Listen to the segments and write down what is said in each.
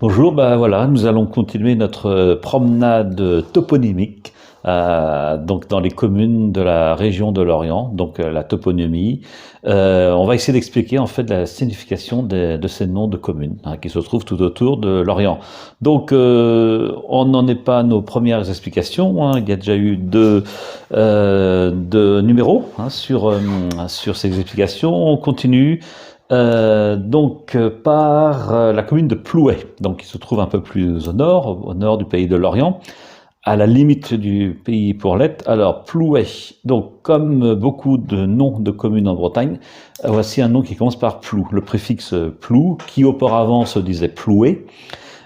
Bonjour, ben voilà, nous allons continuer notre promenade toponymique donc dans les communes de la région de Lorient, donc la toponymie. On va essayer d'expliquer en fait la signification de ces noms de communes qui se trouvent tout autour de Lorient. Donc on n'en est pas à nos premières explications, hein. Il y a déjà eu deux numéros sur ces explications. On continue par la commune de Plouay, donc qui se trouve un peu plus au nord du pays de Lorient, à la limite du pays pour l'Est. Alors Plouay, donc comme beaucoup de noms de communes en Bretagne, voici un nom qui commence par plou, le préfixe plou, qui auparavant se disait ploué,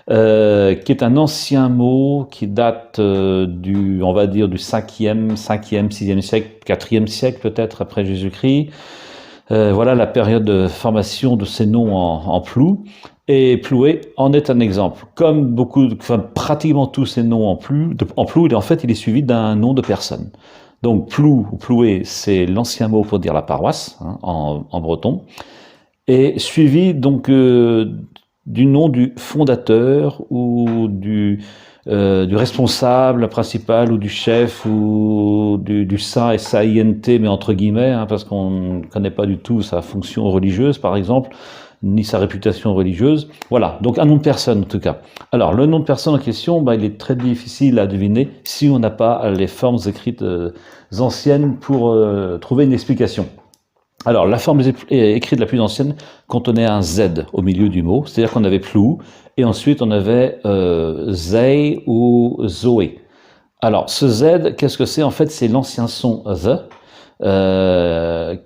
qui est un ancien mot qui date on va dire du 5e, 6e siècle, 4e siècle peut-être après Jésus-Christ. Voilà la période de formation de ces noms en plou. Et Ploué en est un exemple. Comme pratiquement tous ces noms en plou, en fait, il est suivi d'un nom de personne. Donc Plou ou Ploué, c'est l'ancien mot pour dire la paroisse en breton, et suivi donc du nom du fondateur ou du responsable principal ou du chef ou du saint S-A-I-N-T, mais entre guillemets, parce qu'on ne connaît pas du tout sa fonction religieuse, par exemple, ni sa réputation religieuse. Voilà, donc un nom de personne en tout cas. Alors, le nom de personne en question, il est très difficile à deviner si on n'a pas les formes écrites anciennes pour trouver une explication. Alors, la forme écrite la plus ancienne contenait un Z au milieu du mot, c'est-à-dire qu'on avait plou, et ensuite on avait Zei ou Zoé. Alors, ce Z, qu'est-ce que c'est? En fait, c'est l'ancien son The,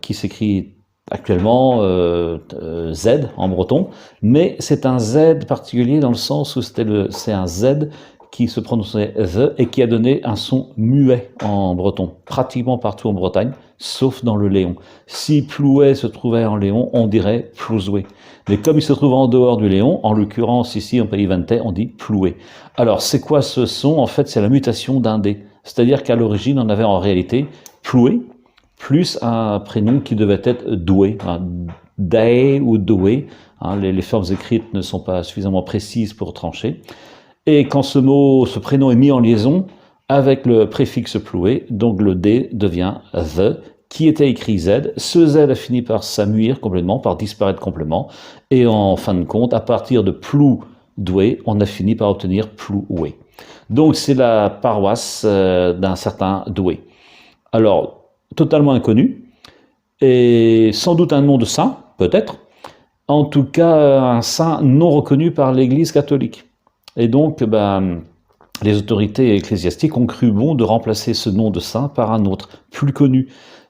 qui s'écrit actuellement Z en breton, mais c'est un Z particulier dans le sens où c'est un Z qui se prononçait The et qui a donné un son muet en breton, pratiquement partout en Bretagne, sauf dans le Léon. Si Plouet se trouvait en Léon, on dirait Plouzoué. Mais comme il se trouve en dehors du Léon, en l'occurrence ici en Pays Vantais, on dit Ploué. Alors c'est quoi ce son? En fait, c'est la mutation d'un D. C'est-à-dire qu'à l'origine, on avait en réalité Ploué, plus un prénom qui devait être Doué, Dae ou Doué. Les formes écrites ne sont pas suffisamment précises pour trancher. Et quand ce prénom est mis en liaison avec le préfixe Ploué, donc le D devient The, qui était écrit Z. Ce Z a fini par s'amuir complètement, par disparaître complètement. Et en fin de compte, à partir de Ploudoué, on a fini par obtenir Ploué. Donc c'est la paroisse d'un certain Doué. Alors, totalement inconnu, et sans doute un nom de saint, peut-être. En tout cas, un saint non reconnu par l'Église catholique. Et donc, les autorités ecclésiastiques ont cru bon de remplacer ce nom de saint par un autre, plus connu,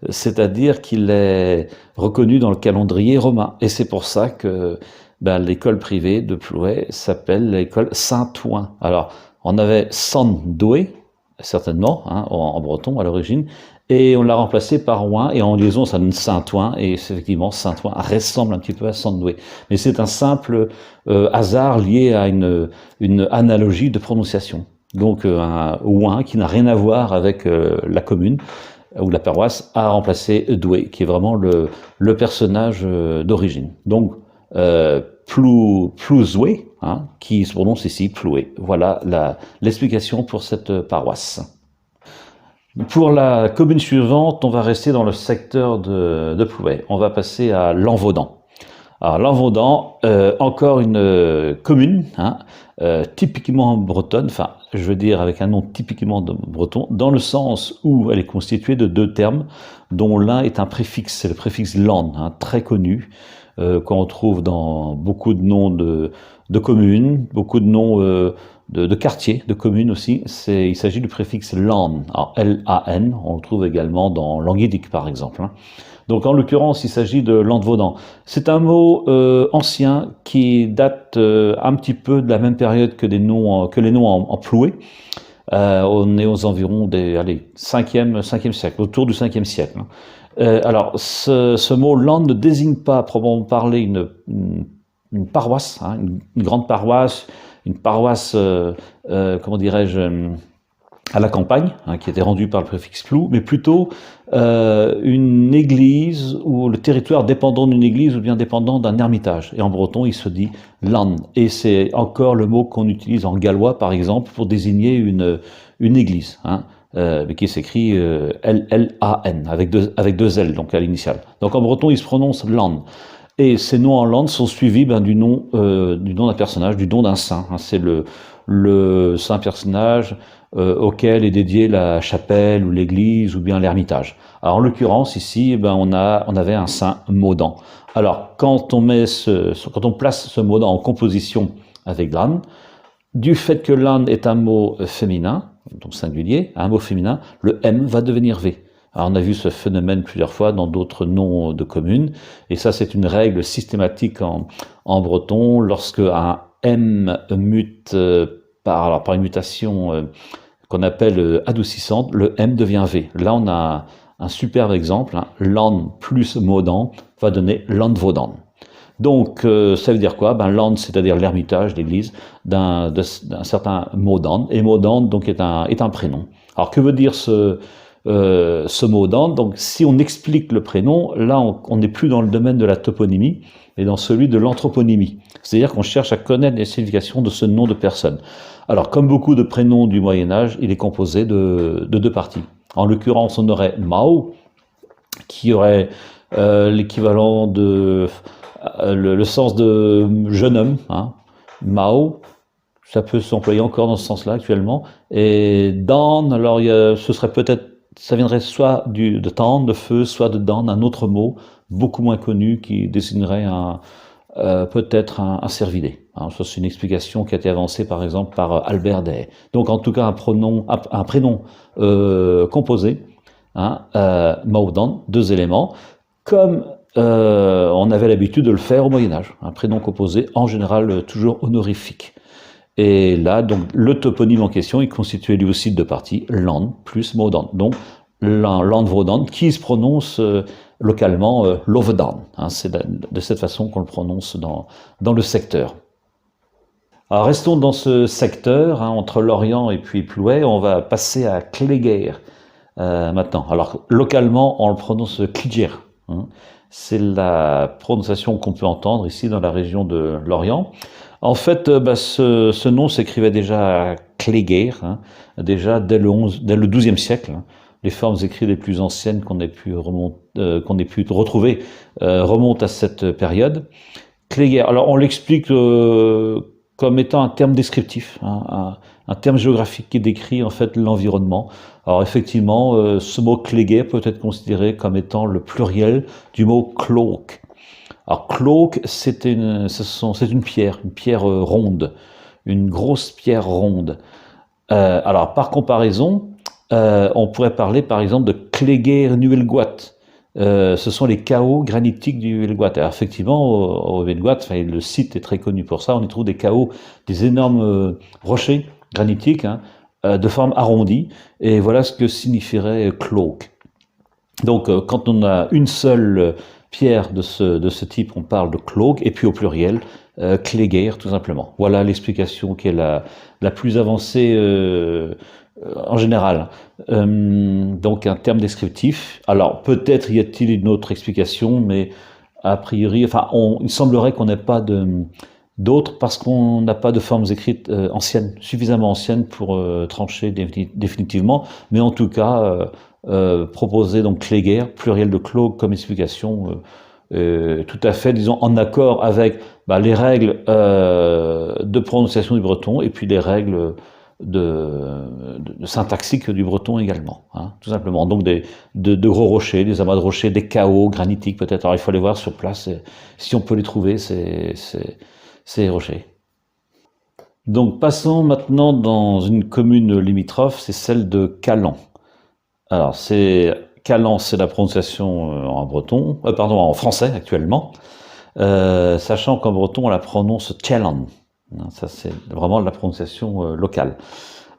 c'est-à-dire qu'il est reconnu dans le calendrier romain. Et c'est pour ça que l'école privée de Plouay s'appelle l'école Saint-Ouen. Alors, on avait Sandoué, certainement, en breton à l'origine, et on l'a remplacé par Ouen, et en liaison ça donne Saint-Ouen, et effectivement Saint-Ouen ressemble un petit peu à Sandoué. Mais c'est un simple hasard lié à une analogie de prononciation. Donc un Ouen qui n'a rien à voir avec la commune ou la paroisse a remplacé Doué, qui est vraiment le personnage d'origine. Donc Plouzoué, qui se prononce ici Ploué. Voilà l'explication pour cette paroisse. Pour la commune suivante, on va rester dans le secteur de Plouay. On va passer à Lanvaudan. Alors Lanvaudan, encore une commune, typiquement bretonne, enfin je veux dire avec un nom typiquement breton, dans le sens où elle est constituée de deux termes, dont l'un est un préfixe, c'est le préfixe land, très connu, qu'on trouve dans beaucoup de noms de communes, beaucoup de noms de quartiers, de communes aussi. Il s'agit du préfixe lan, L-A-N, on le trouve également dans Languédic par exemple. Donc en l'occurrence, il s'agit de Landvaudan. C'est un mot ancien qui date un petit peu de la même période que les noms en Ploué. On est aux environs des 5e siècle, autour du 5e siècle. Alors ce mot land ne désigne pas à proprement parler une paroisse, une grande paroisse, une paroisse, comment dirais-je, à la campagne, hein, qui était rendu par le préfixe plou, mais plutôt une église ou le territoire dépendant d'une église ou bien dépendant d'un ermitage. Et en breton, il se dit lan. Et c'est encore le mot qu'on utilise en gallois, par exemple, pour désigner une église, hein, qui s'écrit L-L-A-N, avec deux L, donc à l'initiale. Donc en breton, il se prononce lan. Et ces noms en langue sont suivis du nom d'un personnage, du nom d'un saint. Hein. C'est le saint personnage auquel est dédiée la chapelle ou l'église ou bien l'ermitage. Alors en l'occurrence ici, on avait un saint Maudan. Alors quand on place ce Maudan en composition avec l'âne, du fait que l'âne est un mot féminin, donc singulier, un mot féminin, le M va devenir V. Alors on a vu ce phénomène plusieurs fois dans d'autres noms de communes, et ça c'est une règle systématique en breton, lorsque un M mute par une mutation qu'on appelle adoucissante, le M devient V. Là on a un superbe exemple, hein, land plus Maudan va donner Landvaudan. Donc, ça veut dire quoi? Land, c'est-à-dire l'ermitage, l'église, d'un certain Maudan. Et Maudan, donc, est un prénom. Alors, que veut dire ce Maudan? Donc, si on explique le prénom, là, on n'est plus dans le domaine de la toponymie, mais dans celui de l'anthroponymie. C'est-à-dire qu'on cherche à connaître les significations de ce nom de personne. Alors, comme beaucoup de prénoms du Moyen-Âge, il est composé de deux parties. En l'occurrence, on aurait Mao, qui aurait l'équivalent de le sens de jeune homme, hein. Mao, ça peut s'employer encore dans ce sens-là actuellement. Et Dan, alors ce serait peut-être, ça viendrait soit de temps, de feu, soit de Dan, un autre mot beaucoup moins connu qui désignerait peut-être un cervidé. Hein. Ça, c'est une explication qui a été avancée par exemple par Albert Day. Donc en tout cas un prénom composé, hein, Maudan, deux éléments, comme on avait l'habitude de le faire au Moyen-Âge. Un prénom composé, en général, toujours honorifique. Et là, donc, le toponyme en question, il constituait lui aussi de deux parties, Land plus Maudan. Donc, Landvaudan, qui se prononce localement Lovedan. Hein, c'est de cette façon qu'on le prononce dans le secteur. Alors, restons dans ce secteur, hein, entre Lorient et puis Plouay. On va passer à Cléguer maintenant. Alors, localement, on le prononce Cléguer. Hein. C'est la prononciation qu'on peut entendre ici dans la région de Lorient. En fait, ce nom s'écrivait déjà Cléguer, hein, déjà dès le XIIe siècle. Hein. Les formes écrites les plus anciennes qu'on ait pu retrouver remontent à cette période. Cléguer, alors on l'explique comme étant un terme descriptif, hein, un terme géographique qui décrit en fait l'environnement. Alors effectivement, ce mot Cléguer peut être considéré comme étant le pluriel du mot cloak. Alors cloak, c'est une pierre ronde, une grosse pierre ronde. Alors par comparaison, on pourrait parler par exemple de Cléguer Nuelgoat. Ce sont les chaos granitiques du Huelgoat. Alors effectivement, au Huelgoat, le site est très connu pour ça. On y trouve des chaos, des énormes rochers granitiques, hein, de forme arrondie. Et voilà ce que signifierait cloak. Donc, quand on a une seule pierre de ce type, on parle de cloak, et puis au pluriel, cléguer, tout simplement. Voilà l'explication qui est la plus avancée en général. Donc un terme descriptif. Alors peut-être y a-t-il une autre explication, mais a priori, il semblerait qu'on n'ait pas d'autres parce qu'on n'a pas de formes écrites anciennes, suffisamment anciennes pour trancher définitivement. Mais en tout cas, proposer donc cléguer, pluriel de cloak comme explication. Tout à fait, disons, en accord avec les règles de prononciation du breton et puis les règles de syntaxique du breton également, hein, tout simplement. Donc de gros rochers, des amas de rochers, des chaos granitiques peut-être. Alors il faut les voir sur place, si on peut les trouver, ces rochers. Donc passons maintenant dans une commune limitrophe, c'est celle de Calan. Alors Calan, c'est la prononciation en français actuellement, sachant qu'en breton on la prononce Calan. Ça c'est vraiment la prononciation locale.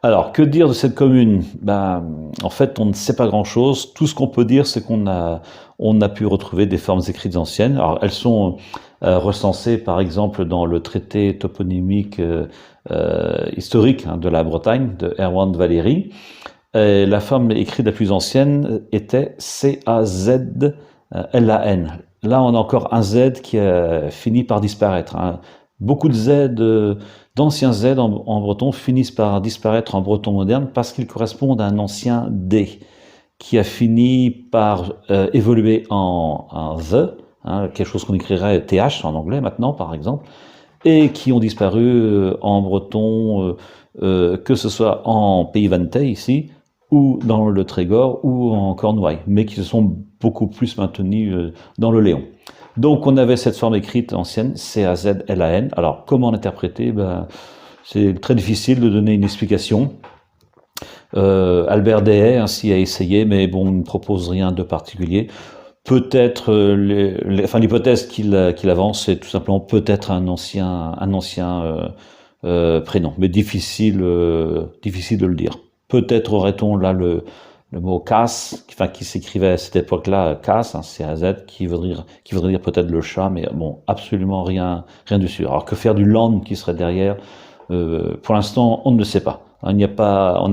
Alors que dire de cette commune? En fait on ne sait pas grand-chose. Tout ce qu'on peut dire c'est qu'on a pu retrouver des formes écrites anciennes. Alors elles sont recensées par exemple dans le traité toponymique historique de la Bretagne de Erwan de Valéry. Et la forme écrite la plus ancienne était C-A-Z-L-A-N. Là, on a encore un Z qui a fini par disparaître, hein. Beaucoup de Z, d'anciens Z en breton finissent par disparaître en breton moderne parce qu'ils correspondent à un ancien D qui a fini par évoluer en the, hein, quelque chose qu'on écrirait TH en anglais maintenant par exemple, et qui ont disparu en breton, que ce soit en Pays Vantais ici, ou dans le Trégor, ou en Cornouailles, mais qui se sont beaucoup plus maintenus dans le Léon. Donc on avait cette forme écrite ancienne, C-A-Z-L-A-N. Alors comment l'interpréter? Ben, c'est très difficile de donner une explication. Albert Dehaye ainsi a essayé, mais bon, il ne propose rien de particulier. Peut-être, l'hypothèse qu'il avance, c'est tout simplement peut-être un ancien prénom, mais difficile de le dire. Peut-être aurait-on là le mot casse, enfin qui s'écrivait à cette époque-là, casse, hein, C-A-Z, qui voudrait dire peut-être le chat, mais bon, absolument rien dessus. Alors que faire du land qui serait derrière, pour l'instant, on ne le sait pas. On n'a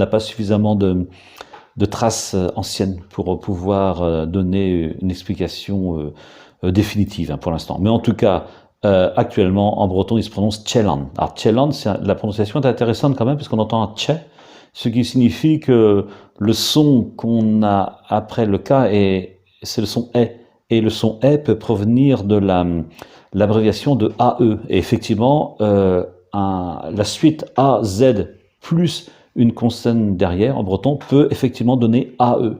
pas suffisamment de traces anciennes pour pouvoir donner une explication définitive, hein, pour l'instant. Mais en tout cas, actuellement, en breton, il se prononce Tcheland. Alors Tcheland, la prononciation est intéressante quand même, puisqu'on entend un tché, ce qui signifie que le son qu'on a après le K, c'est le son E. Et le son E peut provenir de l'abréviation de AE. Et effectivement, la suite AZ plus une consonne derrière, en breton, peut effectivement donner AE.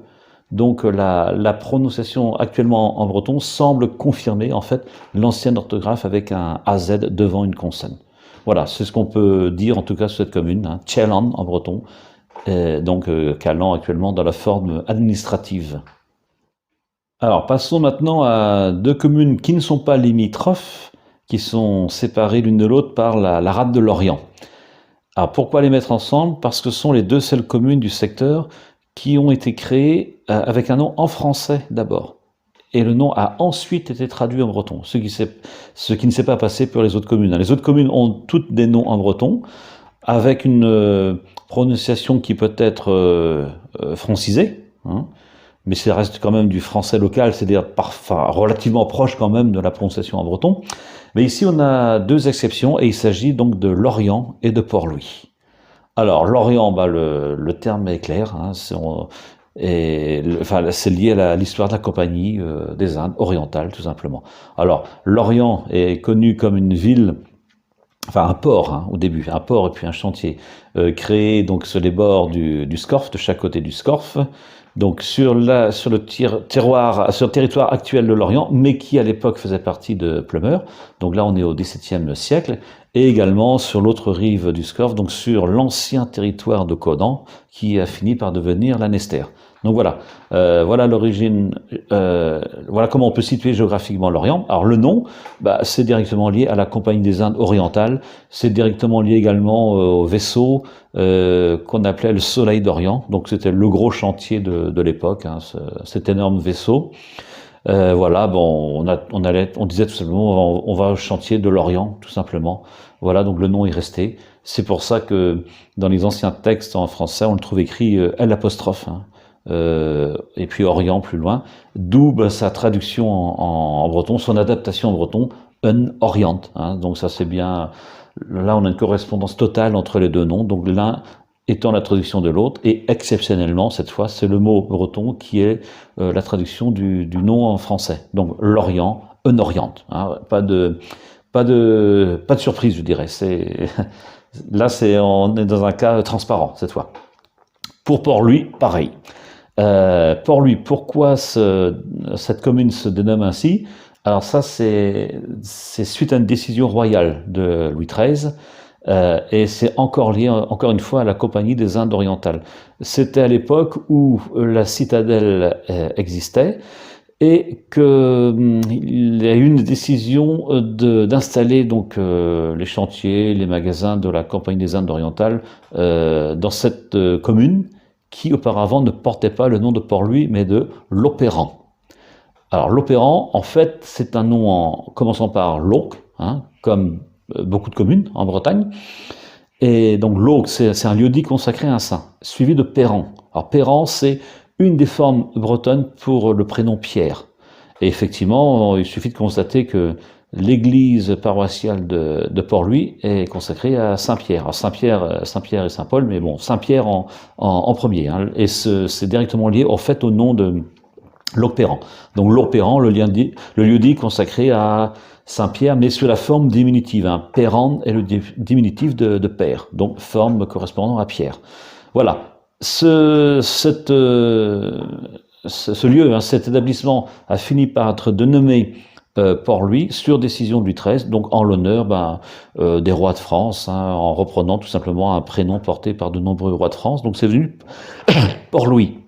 Donc la prononciation actuellement en breton semble confirmer en fait l'ancienne orthographe avec un AZ devant une consonne. Voilà, c'est ce qu'on peut dire en tout cas sur cette commune, hein, Tcheland en breton, donc Callan actuellement dans la forme administrative. Alors passons maintenant à deux communes qui ne sont pas limitrophes, qui sont séparées l'une de l'autre par la rade de l'Orient. Alors pourquoi les mettre ensemble? Parce que ce sont les deux seules communes du secteur qui ont été créées avec un nom en français d'abord. Et le nom a ensuite été traduit en breton, ce qui ne s'est pas passé pour les autres communes. Les autres communes ont toutes des noms en breton, avec une prononciation qui peut être francisée, hein, mais ça reste quand même du français local, c'est-à-dire relativement proche quand même de la prononciation en breton. Mais ici, on a deux exceptions, et il s'agit donc de Lorient et de Port-Louis. Alors, Lorient, bah, le terme est clair, hein, c'est lié à l'histoire de la Compagnie des Indes orientales, tout simplement. Alors, Lorient est connu comme une ville, enfin un port, hein, au début, un port et puis un chantier, créé donc sur les bords du Scorff, de chaque côté du Scorff, donc sur le territoire actuel de Lorient, mais qui à l'époque faisait partie de Pleumeur. Donc là, on est au XVIIe siècle, et également sur l'autre rive du Scorff, donc sur l'ancien territoire de Caudan, qui a fini par devenir l'Anester. Donc voilà, voilà l'origine, voilà comment on peut situer géographiquement l'Orient. Alors le nom, bah, c'est directement lié à la Compagnie des Indes orientales, c'est directement lié également au vaisseau qu'on appelait le Soleil d'Orient. Donc c'était le gros chantier de l'époque, hein, cet énorme vaisseau. Voilà, bon, on disait tout simplement, on va au chantier de l'Orient, tout simplement. Voilà, donc le nom est resté. C'est pour ça que dans les anciens textes en français, on le trouve écrit L', hein, et puis Orient plus loin, d'où sa traduction en breton, son adaptation en breton, un Orient, hein. Donc ça c'est bien, là on a une correspondance totale entre les deux noms, donc l'un étant la traduction de l'autre, et exceptionnellement cette fois c'est le mot breton qui est la traduction du nom en français, donc l'Orient, un Orient, hein. Pas de surprise je dirais, là on est dans un cas transparent cette fois. Pour Port-Louis, pareil. Port-Louis, pourquoi cette commune se dénomme ainsi? Alors ça, c'est suite à une décision royale de Louis XIII, et c'est encore lié, encore une fois, à la Compagnie des Indes orientales. C'était à l'époque où la citadelle existait, et qu'il y a eu une décision d'installer donc les chantiers, les magasins de la Compagnie des Indes orientales dans cette commune, qui auparavant ne portait pas le nom de Port-Louis, mais de l'Opéran. Alors l'Opéran, en fait, c'est un nom en commençant par l'Auque, hein, comme beaucoup de communes en Bretagne. Et donc l'Auque, c'est un lieu-dit consacré à un saint, suivi de Péran. Alors Péran, c'est une des formes bretonnes pour le prénom Pierre. Et effectivement, il suffit de constater que l'église paroissiale de Port-Louis est consacrée à Saint-Pierre. Alors Saint-Pierre et Saint-Paul, mais bon, Saint-Pierre en premier. Hein, et c'est directement lié au fait au nom de Loc-Péran. Donc Loc-Péran, le lieu dit consacré à Saint-Pierre, mais sous la forme diminutive. Hein. Péran est le diminutif de père, donc forme correspondant à Pierre. Voilà. Ce lieu, hein, cet établissement a fini par être dénommé Port-Louis sur décision de Louis XIII, donc en l'honneur des rois de France, hein, en reprenant tout simplement un prénom porté par de nombreux rois de France. Donc c'est venu Port-Louis.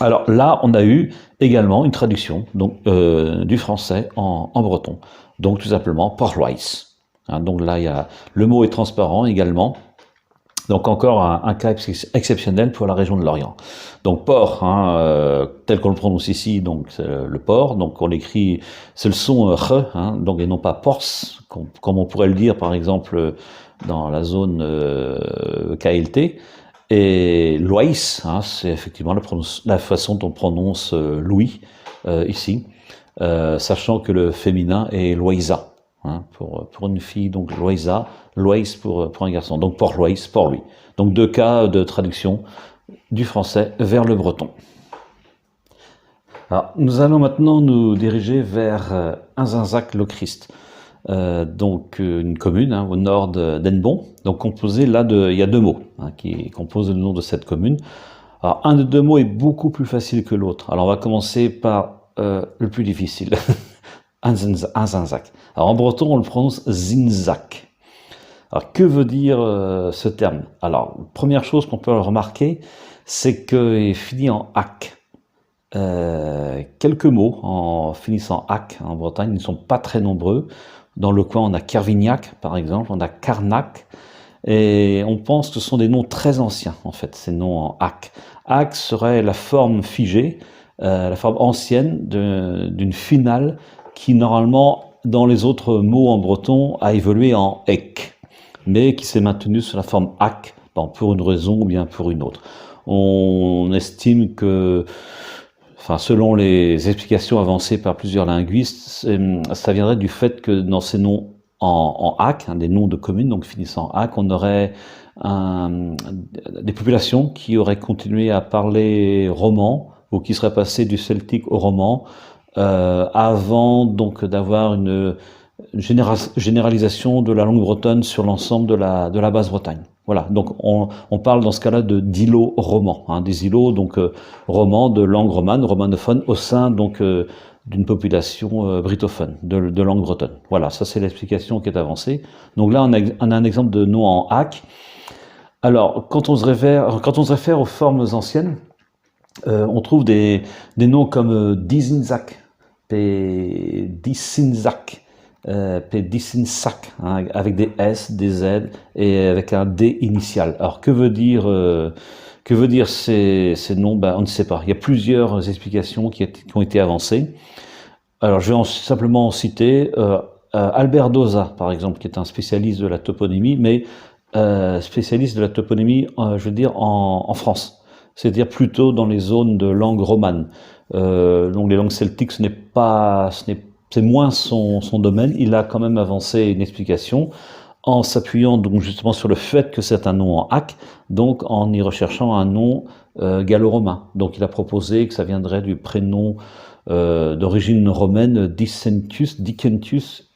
Alors là, on a eu également une traduction donc, du français en breton. Donc tout simplement Port-Louis. Hein, donc là, le mot est transparent également. Donc encore un cas exceptionnel pour la région de Lorient. Donc port, hein, tel qu'on le prononce ici, donc c'est le port. Donc on l'écrit, c'est le son r, hein, donc et non pas pors, comme on pourrait le dire par exemple dans la zone KLT. Et Loïs, hein, c'est effectivement la façon dont on prononce Louis ici, sachant que le féminin est Loïsa. Hein, pour une fille, donc Loïsa, Loïs pour un garçon, donc Port-Louis, Port-Louis. Donc deux cas de traduction du français vers le breton. Alors, nous allons maintenant nous diriger vers Inzinzac-le-Christ, donc une commune hein, au nord d'Hennebont, donc composée là il y a deux mots hein, qui composent le nom de cette commune. Alors, un des deux mots est beaucoup plus facile que l'autre. Alors, on va commencer par le plus difficile. Inzinzac. Alors en breton, on le prononce Zinzac. Alors que veut dire ce terme? Alors, première chose qu'on peut remarquer, c'est qu'il finit en ac. Quelques mots en finissant ac en Bretagne ne sont pas très nombreux. Dans le coin, on a Kervignac, par exemple, on a Carnac, et on pense que ce sont des noms très anciens, en fait, ces noms en ac. Ac serait la forme figée, la forme ancienne d'une finale qui normalement, dans les autres mots en breton, a évolué en ek, mais qui s'est maintenu sur la forme ak, bon, pour une raison ou bien pour une autre. On estime que, enfin, selon les explications avancées par plusieurs linguistes, ça viendrait du fait que dans ces noms en ak, hein, des noms de communes, donc finissant en ak, on aurait des populations qui auraient continué à parler roman, ou qui seraient passées du celtique au roman, avant donc d'avoir une généralisation de la langue bretonne sur l'ensemble de la Basse-Bretagne. Voilà, donc on parle dans ce cas-là d'îlots romans, hein, des îlots donc romans de langue romane, romanophone, au sein donc d'une population britophone, de langue bretonne. Voilà, ça c'est l'explication qui est avancée. Donc là on a un exemple de nom en ac. Alors quand on se réfère aux formes anciennes, on trouve des noms comme Dizinzac, Dicinzac, Dicinsac, hein, avec des S, des Z et avec un D initial. Alors que veut dire ces noms? On ne sait pas. Il y a plusieurs explications qui ont été avancées. Alors je vais simplement en citer Albert Dauzat, par exemple, qui est un spécialiste de la toponymie, mais spécialiste de la toponymie, je veux dire, en France. C'est-à-dire plutôt dans les zones de langue romane. Donc les langues celtiques, c'est moins son domaine. Il a quand même avancé une explication en s'appuyant donc justement sur le fait que c'est un nom en ac, donc en y recherchant un nom gallo-romain. Donc il a proposé que ça viendrait du prénom d'origine romaine Dicentius,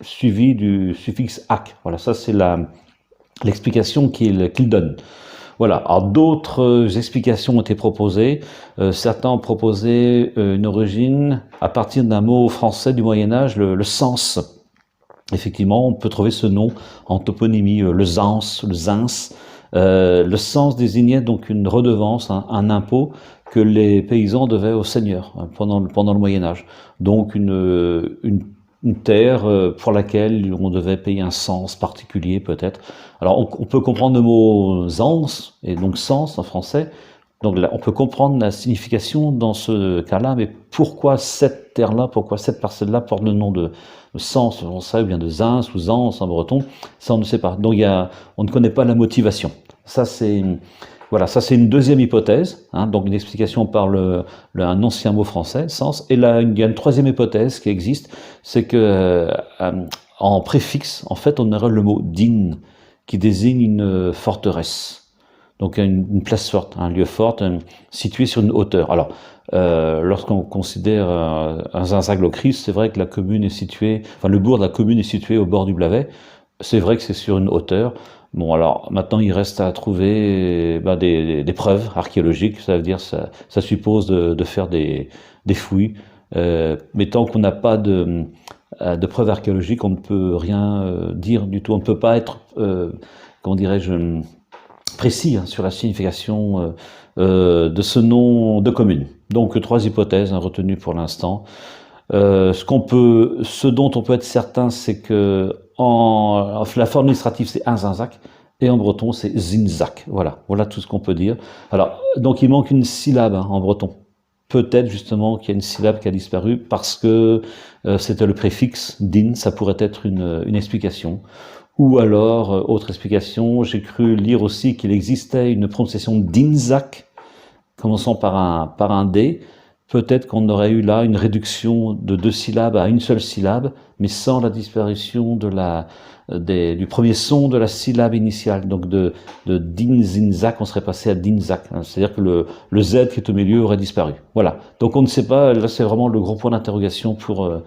suivi du suffixe ac. Voilà, ça c'est l'explication qu'il donne. Voilà. Alors d'autres explications ont été proposées. Certains ont proposé une origine à partir d'un mot français du Moyen Âge, le sens. Effectivement, on peut trouver ce nom en toponymie, le zins, le zins. Le sens désignait donc une redevance, un impôt que les paysans devaient au seigneur pendant le Moyen Âge. Donc une terre pour laquelle on devait payer un sens particulier peut-être. Alors on peut comprendre le mot sens et donc sens en français. Donc là, on peut comprendre la signification dans ce cas-là, mais pourquoi cette terre-là, pourquoi cette parcelle-là porte le nom de sens, on sait, ou bien de zins ou zans en breton, ça on ne sait pas. Donc on ne connaît pas la motivation. Ça c'est Voilà, ça c'est une deuxième hypothèse, hein, donc une explication par un ancien mot français, sens. Et là, il y a une troisième hypothèse qui existe, c'est que en préfixe, en fait, on aurait le mot din, qui désigne une forteresse. Donc une place forte, un lieu fort, situé sur une hauteur. Alors, lorsqu'on considère un Zinzag-Lochrist, c'est vrai que la commune est située, enfin le bourg de la commune est situé au bord du Blavet. C'est vrai que c'est sur une hauteur. Bon, alors maintenant il reste à trouver des preuves archéologiques. Ça veut dire ça suppose de faire des fouilles. Mais tant qu'on n'a pas de preuves archéologiques, on ne peut rien dire du tout. On ne peut pas être, comment dirais-je, précis hein, sur la signification de ce nom de commune. Donc trois hypothèses hein, retenues pour l'instant. Ce dont on peut être certain, c'est que la forme administrative c'est un zinzac et en breton c'est zinzac. Voilà tout ce qu'on peut dire. Alors donc il manque une syllabe hein, en breton. Peut-être justement qu'il y a une syllabe qui a disparu parce que c'était le préfixe din, ça pourrait être une explication. Ou alors, autre explication, j'ai cru lire aussi qu'il existait une prononciation d'Inzac, commençant par un D. Peut-être qu'on aurait eu là une réduction de 2 syllabes à une seule syllabe, mais sans la disparition du premier son de la syllabe initiale. Donc de Dinzinzac, on serait passé à Dinzac. C'est-à-dire que le Z qui est au milieu aurait disparu. Voilà. Donc on ne sait pas, là c'est vraiment le gros point d'interrogation pour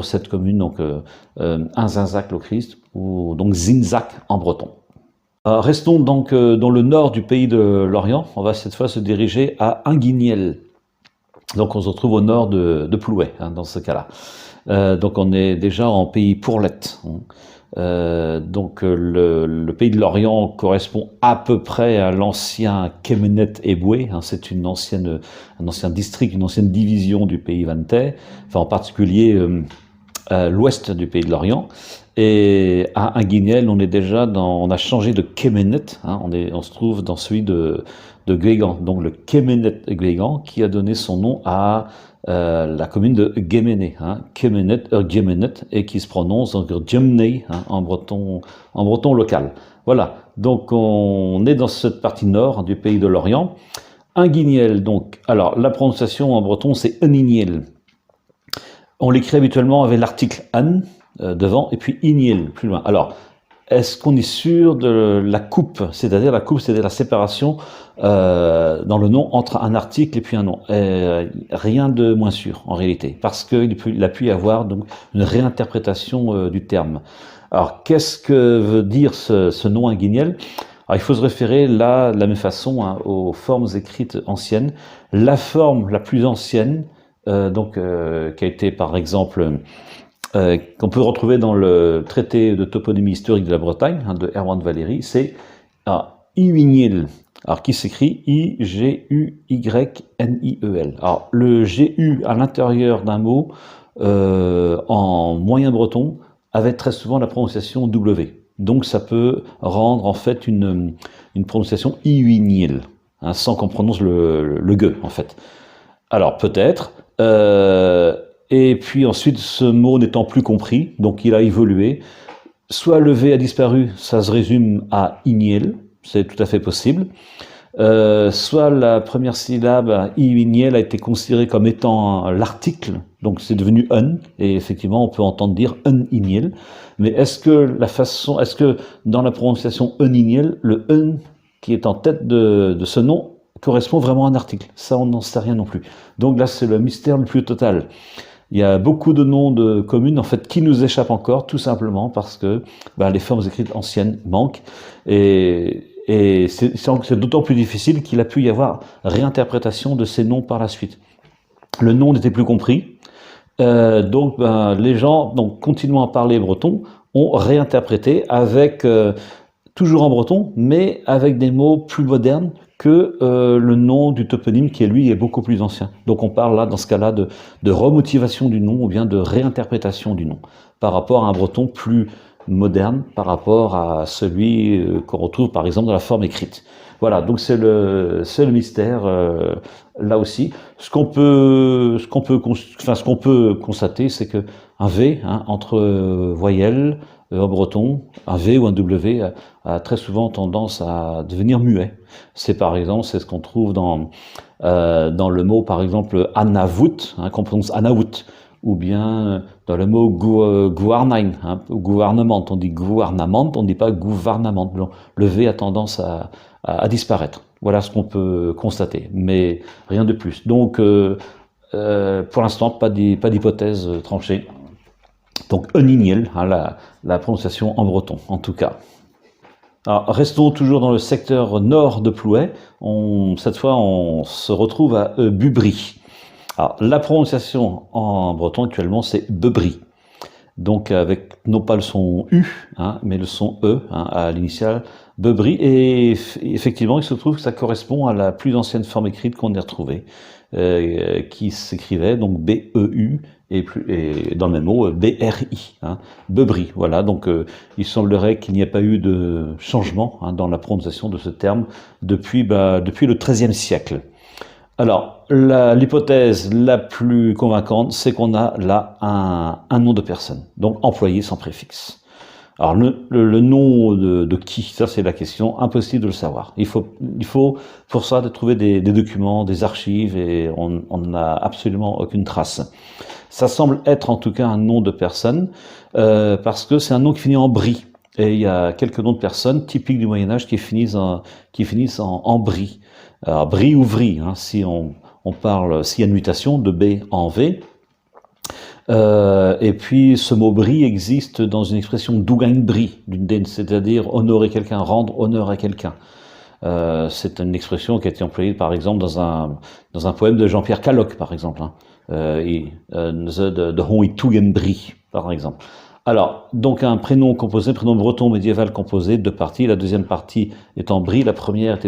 cette commune, donc un Zinzac-Lochrist, ou donc Zinzac en breton. Restons donc dans le nord du pays de l'Orient. On va cette fois se diriger à Inguiniel. Donc on se retrouve au nord de Plouay, hein, dans ce cas-là. Donc on est déjà en pays pourlette. Donc le pays de l'Orient correspond à peu près à l'ancien Kemenet Eboué, hein, c'est un ancien district, une ancienne division du pays vantais, enfin en particulier l'ouest du pays de l'Orient. Et à Inguiniel, on a changé de Kemenet, hein, on se trouve dans celui de Guégan, donc le Kemenet Guégan qui a donné son nom à la commune de Guéméné, hein, Kemenet, Guéménet, et qui se prononce Djemnei hein, en breton local. Voilà, donc on est dans cette partie nord du pays de l'Orient. Inguiniel, donc, alors la prononciation en breton c'est Uniniel. On l'écrit habituellement avec l'article an devant et puis iniel plus loin. Alors, est-ce qu'on est sûr de la coupe, c'est-à-dire la séparation dans le nom entre un article et puis un nom. Rien de moins sûr en réalité, parce qu'il a pu y avoir donc une réinterprétation du terme. Alors, qu'est-ce que veut dire ce nom inguiniel? Alors, il faut se référer là, de la même façon, hein, aux formes écrites anciennes. La forme la plus ancienne, qui a été par exemple qu'on peut retrouver dans le traité de toponymie historique de la Bretagne hein, de Erwan de Valéry, c'est Iuiniel, alors qui s'écrit I-G-U-Y-N-I-E-L. Alors le G-U à l'intérieur d'un mot en moyen breton avait très souvent la prononciation W. Donc ça peut rendre en fait une prononciation Iuiniel, hein, sans qu'on prononce le G en fait. Alors peut-être. Et puis ensuite, ce mot n'étant plus compris, donc il a évolué. Soit le V a disparu, ça se résume à Iniel, c'est tout à fait possible. Soit la première syllabe, Iniel, a été considérée comme étant l'article, donc c'est devenu un, et effectivement on peut entendre dire un Iniel. Mais est-ce que dans la prononciation un Iniel, le un qui est en tête de ce nom correspond vraiment à un article? Ça, on n'en sait rien non plus. Donc là, c'est le mystère le plus total. Il y a beaucoup de noms de communes en fait qui nous échappent encore, tout simplement parce que les formes écrites anciennes manquent et c'est d'autant plus difficile qu'il a pu y avoir réinterprétation de ces noms par la suite. Le nom n'était plus compris, donc les gens, donc continuant à parler breton, ont réinterprété avec toujours en breton, mais avec des mots plus modernes que le nom du toponyme qui, lui, est beaucoup plus ancien. Donc on parle là, dans ce cas-là, de remotivation du nom ou bien de réinterprétation du nom par rapport à un breton plus moderne, par rapport à celui qu'on retrouve par exemple dans la forme écrite. Voilà, donc c'est le mystère là aussi. Ce qu'on peut constater, c'est que un V hein, entre voyelles, en breton, un V ou un W a très souvent tendance à devenir muet. C'est par exemple, c'est ce qu'on trouve dans le mot, par exemple, Anavout, hein, qu'on prononce Anaout, ou bien dans le mot gouvernain, hein, gouvernement, on dit gouvernement, on ne dit pas gouvernement. Le V a tendance à disparaître. Voilà ce qu'on peut constater, mais rien de plus. Donc, pour l'instant, pas d'hypothèse tranchée. Donc, Uniniel, hein, la prononciation en breton, en tout cas. Alors, restons toujours dans le secteur nord de Plouay. Cette fois, on se retrouve à Bubry. Alors, la prononciation en breton actuellement, c'est Beubry. Donc, avec non pas le son U, hein, mais le son E, hein, à l'initiale Beubry. Et effectivement, il se trouve que ça correspond à la plus ancienne forme écrite qu'on ait retrouvée, qui s'écrivait donc B-E-U et dans le même mot B-R-I, hein, Beubry. Voilà, donc il semblerait qu'il n'y ait pas eu de changement, hein, dans la prononciation de ce terme depuis le XIIIe siècle. Alors, l'hypothèse la plus convaincante, c'est qu'on a là un nom de personne, donc employé sans préfixe. Alors, le nom de qui, ça c'est la question, impossible de le savoir. Il faut pour ça de trouver des documents, des archives, et on n'a absolument aucune trace. Ça semble être en tout cas un nom de personne, parce que c'est un nom qui finit en brie. Et il y a quelques noms de personnes typiques du Moyen-Âge qui finissent en brie. Alors, brie ou vrie, hein, si on parle, s'il y a une mutation de B en V. Et puis, ce mot brie existe dans une expression dougain brie, c'est-à-dire honorer quelqu'un, rendre honneur à quelqu'un. C'est une expression qui a été employée, par exemple, dans un poème de Jean-Pierre Calloc, par exemple. Hein. De Hon i Tougen Brie, par exemple. Alors, donc un prénom breton médiéval composé de deux parties. La deuxième partie étant brie, la première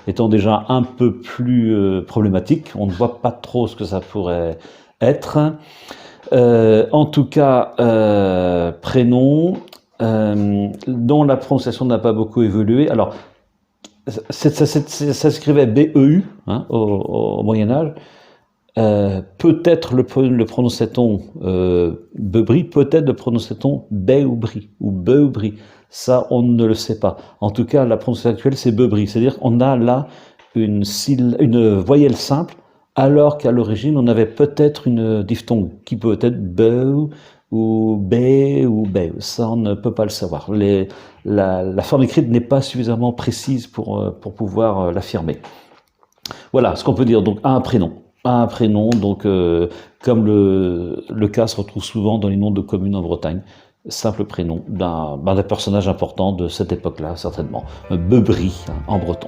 étant déjà un peu plus problématique. On ne voit pas trop ce que ça pourrait être. En tout cas, prénom dont la prononciation n'a pas beaucoup évolué. Alors, ça s'écrivait B-E-U, hein, au Moyen-Âge. Peut-être le prononçait-on Beubry, peut-être le prononçait-on Béubry ou Beubry. Ça, on ne le sait pas. En tout cas, la prononciation actuelle, c'est Beubry. C'est-à-dire qu'on a là une voyelle simple, alors qu'à l'origine, on avait peut-être une diphtongue qui peut être Beu ou B ou B. Ça, on ne peut pas le savoir. La forme écrite n'est pas suffisamment précise pour pouvoir l'affirmer. Voilà ce qu'on peut dire donc à un prénom. Un prénom, donc comme le cas se retrouve souvent dans les noms de communes en Bretagne, simple prénom d'un personnage important de cette époque-là, certainement, Beubry, hein, en breton.